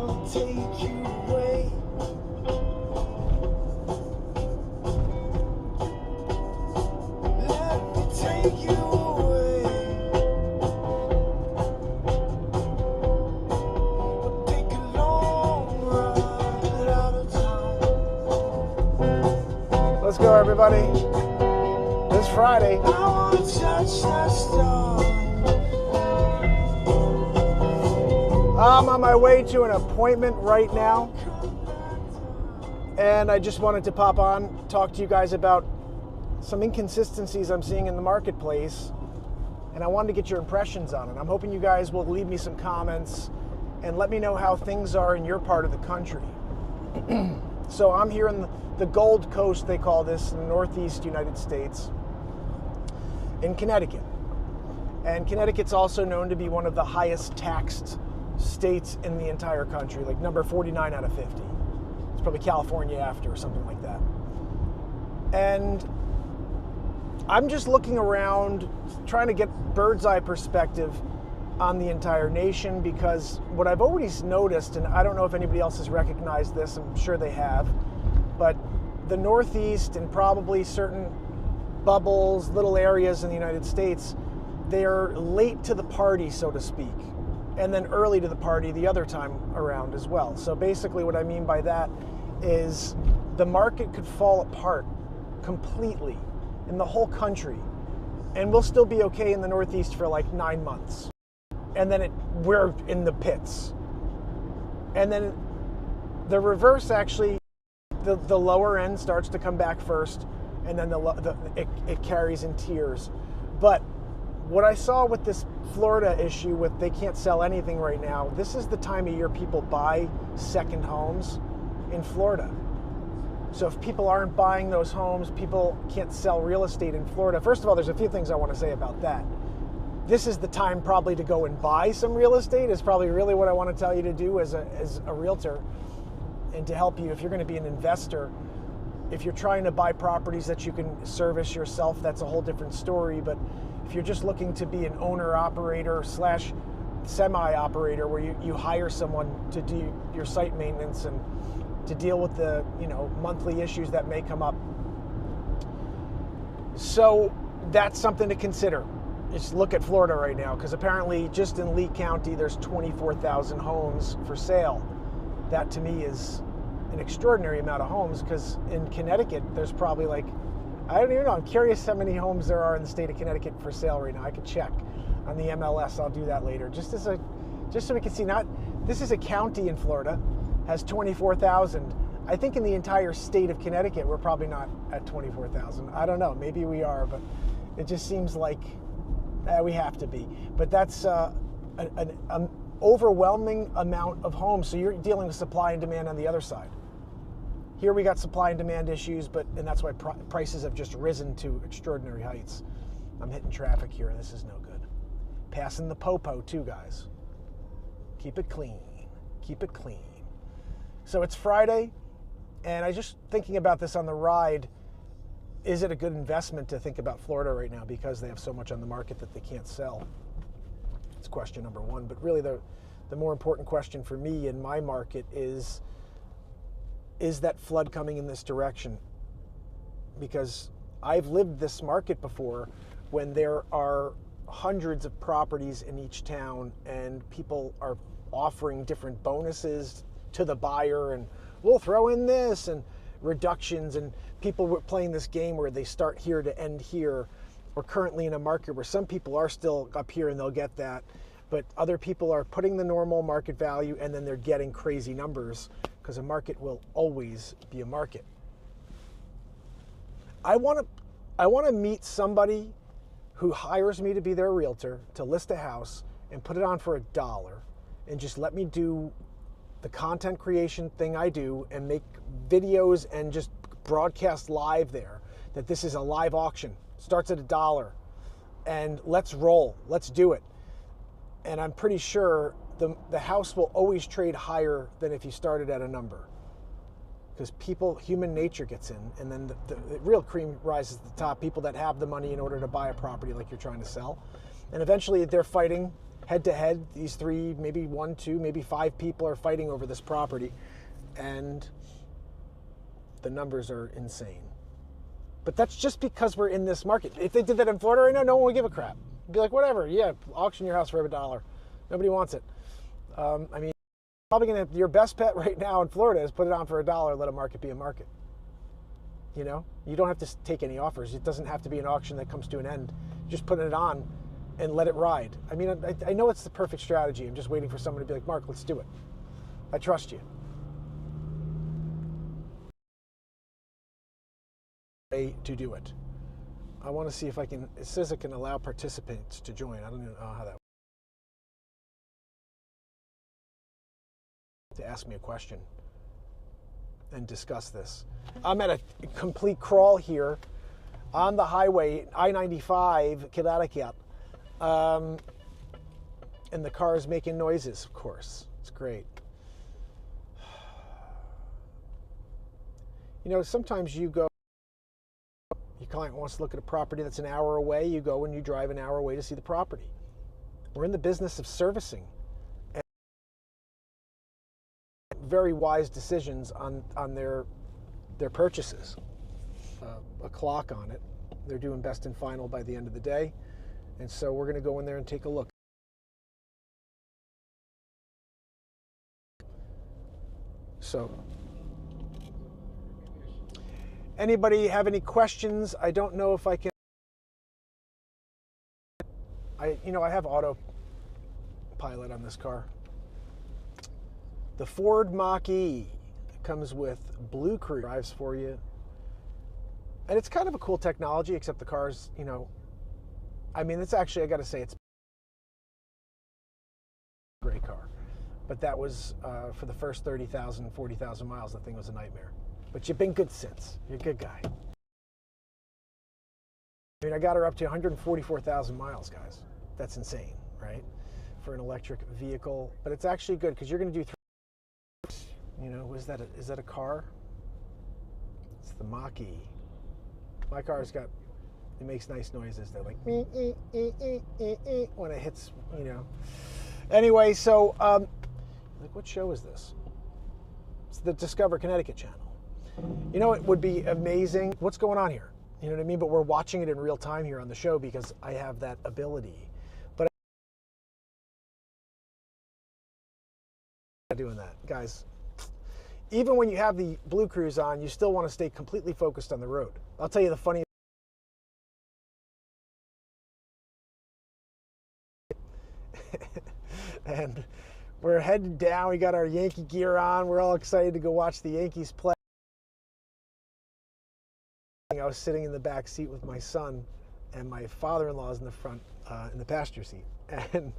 will take you away. Let me take you away. We'll take a long ride out of town. Let's go, everybody. This Friday. I want to touch that star. I'm on my way to an appointment right now, and I just wanted to pop on, talk to you guys about some inconsistencies I'm seeing in the marketplace, and I wanted to get your impressions on it. I'm hoping you guys will leave me some comments and let me know how things are in your part of the country. So I'm here in the Gold Coast, they call this, in the Northeast United States, in Connecticut. And Connecticut's also known to be one of the highest taxed states in the entire country, like number 49 out of 50. It's probably California after or something like that. And I'm just looking around, trying to get bird's eye perspective on the entire nation, because what I've always noticed, and I don't know if anybody else has recognized this, I'm sure they have, but the Northeast and probably certain bubbles, little areas in the United States, they are late to the party, so to speak, and then early to the party the other time around as well. So basically what I mean by that is the market could fall apart completely in the whole country, and we'll still be okay in the Northeast for like 9 months. And then we're in the pits. And then the reverse, actually, the lower end starts to come back first, and then it carries in tiers. But what I saw with this Florida issue with they can't sell anything right now, this is the time of year people buy second homes in Florida. So if people aren't buying those homes, people can't sell real estate in Florida. First of all, there's a few things I want to say about that. This is the time probably to go and buy some real estate, is probably really what I want to tell you to do as a realtor, and to help you if you're going to be an investor. If you're trying to buy properties that you can service yourself, that's a whole different story. But if you're just looking to be an owner-operator / semi-operator, where you hire someone to do your site maintenance and to deal with the monthly issues that may come up. So that's something to consider. Just look at Florida right now, because apparently just in Lee County there's 24,000 homes for sale. That to me is an extraordinary amount of homes, because in Connecticut there's probably like, I don't even know, I'm curious how many homes there are in the state of Connecticut for sale right now. I could check on the MLS. I'll do that later. Just so we can see, this is a county in Florida, has 24,000. I think in the entire state of Connecticut, we're probably not at 24,000. I don't know, maybe we are, but it just seems like we have to be. But that's an overwhelming amount of homes. So you're dealing with supply and demand on the other side. Here we got supply and demand issues, and that's why prices have just risen to extraordinary heights. I'm hitting traffic here, and this is no good. Passing the popo too, guys. Keep it clean. Keep it clean. So it's Friday, and I just thinking about this on the ride. Is it a good investment to think about Florida right now because they have so much on the market that they can't sell? It's question number one. But really the more important question for me in my market is that flood coming in this direction? Because I've lived this market before when there are hundreds of properties in each town and people are offering different bonuses to the buyer, and we'll throw in this and reductions, and people were playing this game where they start here to end here. We're currently in a market where some people are still up here and they'll get that, but other people are putting the normal market value and then they're getting crazy numbers, because a market will always be a market. I want to meet somebody who hires me to be their realtor to list a house and put it on for $1 and just let me do the content creation thing I do and make videos and just broadcast live there that this is a live auction. Starts at $1 and let's roll. Let's do it. And I'm pretty sure the house will always trade higher than if you started at a number, because human nature gets in, and then the real cream rises to the top. People that have the money in order to buy a property like you're trying to sell, and eventually they're fighting head to head. These three, maybe one, two, maybe five people are fighting over this property, and the numbers are insane. But that's just because we're in this market. If they did that in Florida right now, no one would give a crap. Be like, whatever, yeah, auction your house for $1. Nobody wants it. I mean, probably gonna your best bet right now in Florida is put it on for $1, let a market be a market. You know, you don't have to take any offers. It doesn't have to be an auction that comes to an end. Just put it on and let it ride. I mean, I know it's the perfect strategy. I'm just waiting for someone to be like, Mark, let's do it. I trust you. To do it. I want to see if I can, it says it can allow participants to join. I don't even know how that works. To ask me a question and discuss this. I'm at a complete crawl here on the highway, I-95, Connecticut. And the car is making noises, of course. It's great. You know, sometimes you go, your client wants to look at a property that's an hour away, you go and you drive an hour away to see the property. We're in the business of servicing. And very wise decisions on their purchases. A clock on it. They're doing best and final by the end of the day. And so we're going to go in there and take a look. So, anybody have any questions? I don't know if I can. I have autopilot on this car. The Ford Mach-E comes with Blue Cruise drives for you. And it's kind of a cool technology, except the car's, I mean, it's actually, I got to say, it's a great car. But that was, for the first 30,000, 40,000 miles, the thing was a nightmare. But you've been good since. You're a good guy. I mean, I got her up to 144,000 miles, guys. That's insane, right? For an electric vehicle. But it's actually good because you're going to do is that a car? It's the Mach-E. My car's it makes nice noises. They're like, when it hits, Anyway, so, what show is this? It's the Discover Connecticut channel. You know, it would be amazing. What's going on here? You know what I mean? But we're watching it in real time here on the show because I have that ability. But I'm not doing that, guys. Even when you have the Blue Cruise on, you still want to stay completely focused on the road. I'll tell you the funniest. And we're headed down. We got our Yankee gear on. We're all excited to go watch the Yankees play. I was sitting in the back seat with my son, and my father-in-law is in the front, in the passenger seat. And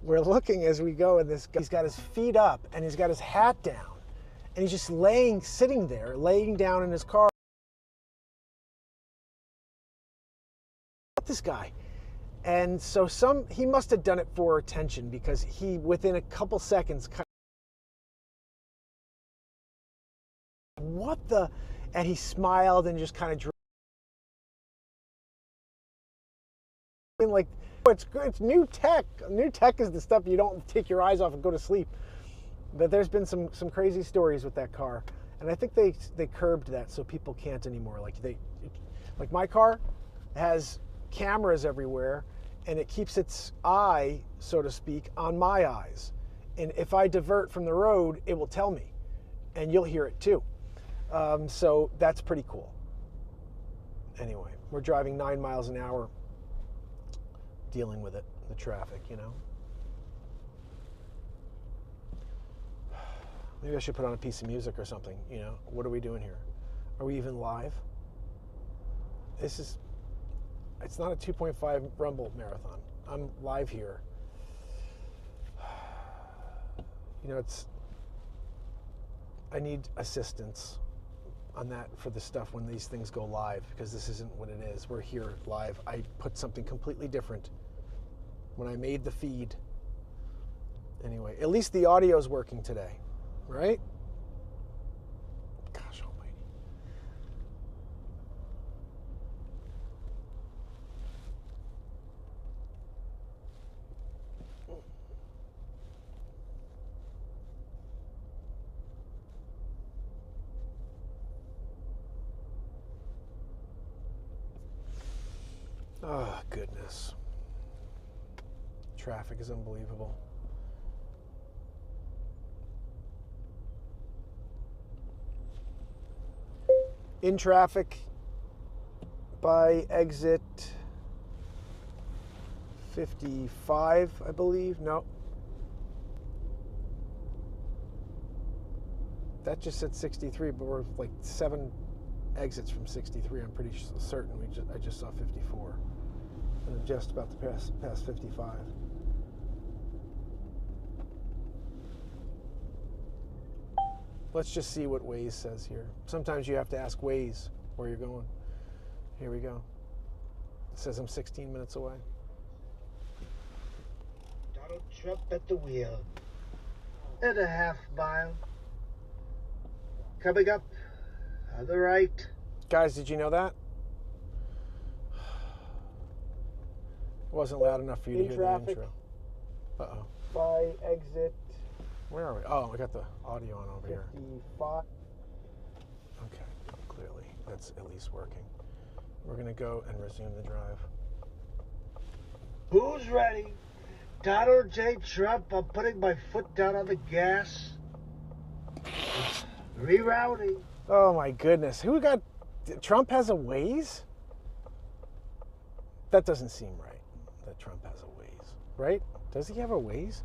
we're looking as we go, and this guy, he's got his feet up, and he's got his hat down. And he's just sitting there, laying down in his car. This guy. And so he must have done it for attention because he, within a couple seconds, and he smiled and just kind of drew. Like, it's new tech. New tech is the stuff you don't take your eyes off and go to sleep. But there's been some crazy stories with that car, and I think they curbed that so people can't anymore. Like my car has cameras everywhere, and it keeps its eye, so to speak, on my eyes. And if I divert from the road, it will tell me, and you'll hear it too. So that's pretty cool. Anyway, we're driving 9 miles an hour, dealing with it, the traffic, Maybe I should put on a piece of music or something, What are we doing here? Are we even live? It's not a 2.5 Rumble marathon. I'm live here. I need assistance on that for the stuff when these things go live, because this isn't what it is. We're here live. I put something completely different when I made the feed. Anyway, at least the audio's working today. Right? Gosh almighty. Oh, goodness. Traffic is unbelievable. In traffic by exit 55, I believe. No. That just said 63, but we're like 7 exits from 63. I'm pretty certain I just saw 54. And I'm just about to pass 55. Let's just see what WAZE says here. Sometimes you have to ask WAZE where you're going. Here we go. It says I'm 16 minutes away. Donald Trump at the wheel. And a half mile. Coming up on the right. Guys, did you know that? It wasn't loud enough for you to hear the intro. Uh-oh. By exit. Where are we? Oh, we got the audio on over 55. here. Okay, clearly that's at least working. We're going to go and resume the drive. Who's ready? Donald J. Trump, I'm putting my foot down on the gas. Rerouting. Oh my goodness. Who got... Trump has a WAZE? That doesn't seem right, that Trump has a WAZE. Right? Does he have a WAZE?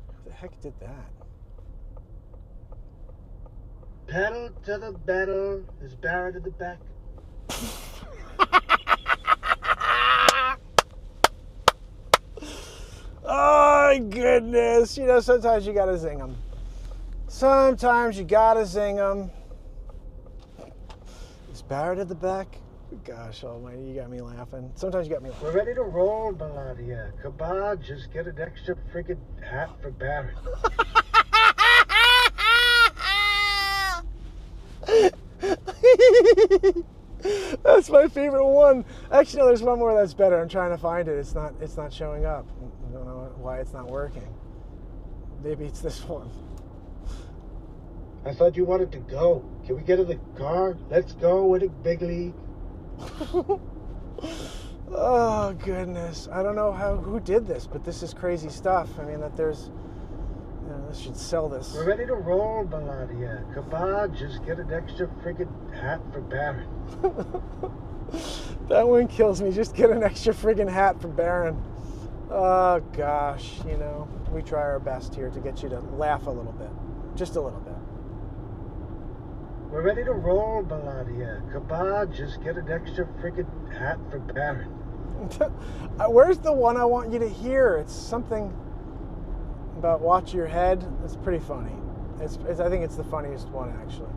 Who the heck did that? Pedal to the metal. Is Barrett in the back? Oh my goodness. You know, sometimes you gotta zing them. Sometimes you gotta zing them. Is Barrett at the back? Gosh almighty, you got me laughing. Sometimes you got me laughing. We're ready to roll, Melania. Come on, just get an extra freaking hat for Barrett. That's my favorite one. Actually, no, there's one more that's better. I'm trying to find it. It's not showing up. I don't know why it's not working. Maybe it's this one. I thought you wanted to go. Can we get in the car? Let's go, winning big league. Oh goodness. I don't know who did this, but this is crazy stuff. I mean, that there's, you know, this should sell this. We're ready to roll, Melania. Come on, just get an extra freaking hat for Barrett. That one kills me. Just get an extra friggin' hat for Baron. Oh gosh, you know, we try our best here to get you to laugh a little bit. Just a little bit. We're ready to roll, Melania. Come on, just get an extra freaking hat for Barrett. Where's the one I want you to hear? It's something about watch your head. It's pretty funny. I think it's the funniest one, actually.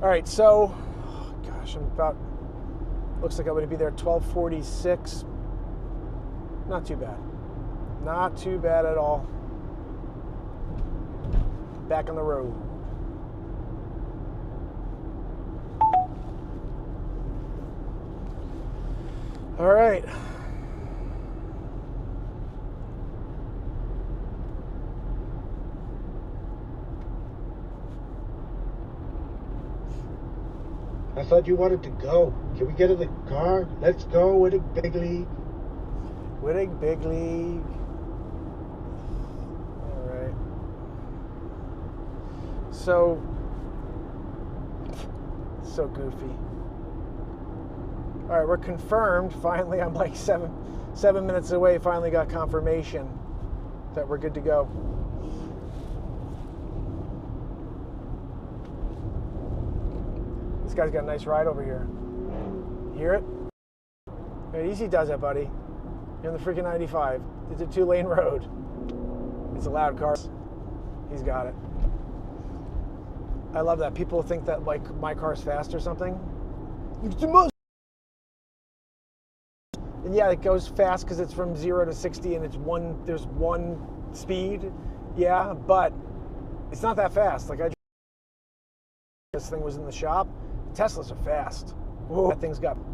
All right, so, oh gosh, looks like I'm going to be there at 12:46. Not too bad. Not too bad at all. Back on the road. All right. I thought you wanted to go. Can we get in the car? Let's go, winning big league. Winning big league. All right. So goofy. All right, we're confirmed. Finally, I'm like seven minutes away. Finally got confirmation that we're good to go. This guy's got a nice ride over here. You hear it? Yeah, easy does it, buddy. You're on the freaking 95. It's a 2-lane road. It's a loud car. He's got it. I love that. People think that like my car's fast or something. It's the most. And yeah, it goes fast because it's from 0 to 60 and there's one speed. Yeah, but it's not that fast. Like this thing was in the shop. Teslas are fast. Whoa,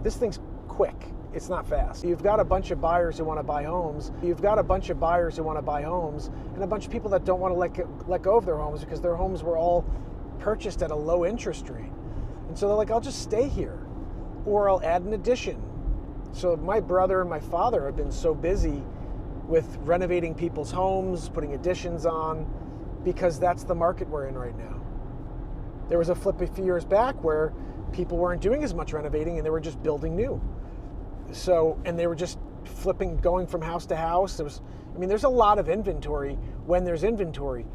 this thing's quick. It's not fast. You've got a bunch of buyers who want to buy homes. You've got a bunch of buyers who want to buy homes, and a bunch of people that don't want to let go of their homes because their homes were all purchased at a low interest rate. And so they're like, I'll just stay here, or I'll add an addition. So my brother and my father have been so busy with renovating people's homes, putting additions on, because that's the market we're in right now. There was a flip a few years back where people weren't doing as much renovating and they were just building new. So, and they were just flipping, going from house to house. There's a lot of inventory when there's inventory.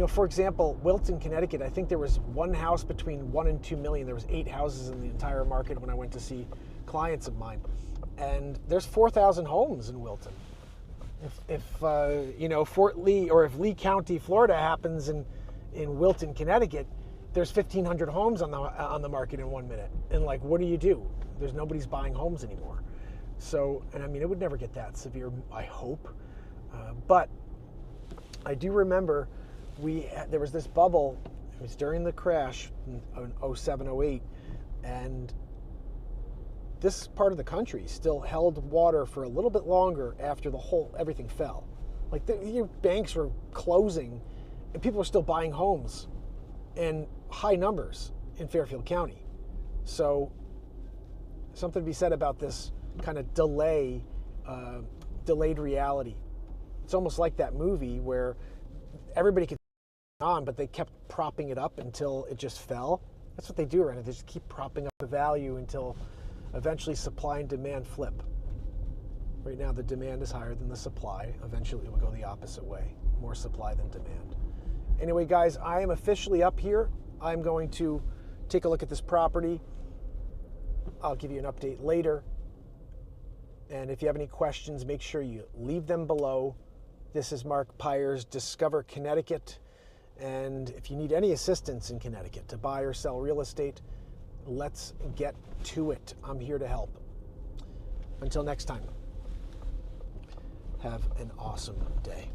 For example, Wilton, Connecticut, I think there was one house between 1 and 2 million. There was 8 houses in the entire market when I went to see clients of mine. And there's 4,000 homes in Wilton. If Fort Lee, or if Lee County, Florida happens in Wilton, Connecticut, there's 1,500 homes on the market in 1 minute. And like, what do? Nobody's buying homes anymore. So, and it would never get that severe, I hope. But I do remember there was this bubble. It was during the crash in 07, 08, and this part of the country still held water for a little bit longer after everything fell. Like your banks were closing, and people were still buying homes in high numbers in Fairfield County. So something to be said about this kind of delayed reality. It's almost like that movie where everybody could on, but they kept propping it up until it just fell. That's what they do right now. They just keep propping up the value until eventually supply and demand flip. Right now the demand is higher than the supply. Eventually it will go the opposite way. More supply than demand. Anyway, guys, I am officially up here. I'm going to take a look at this property. I'll give you an update later. And if you have any questions, make sure you leave them below. This is Mark Pires, Discover Connecticut. And if you need any assistance in Connecticut to buy or sell real estate, let's get to it. I'm here to help. Until next time, have an awesome day.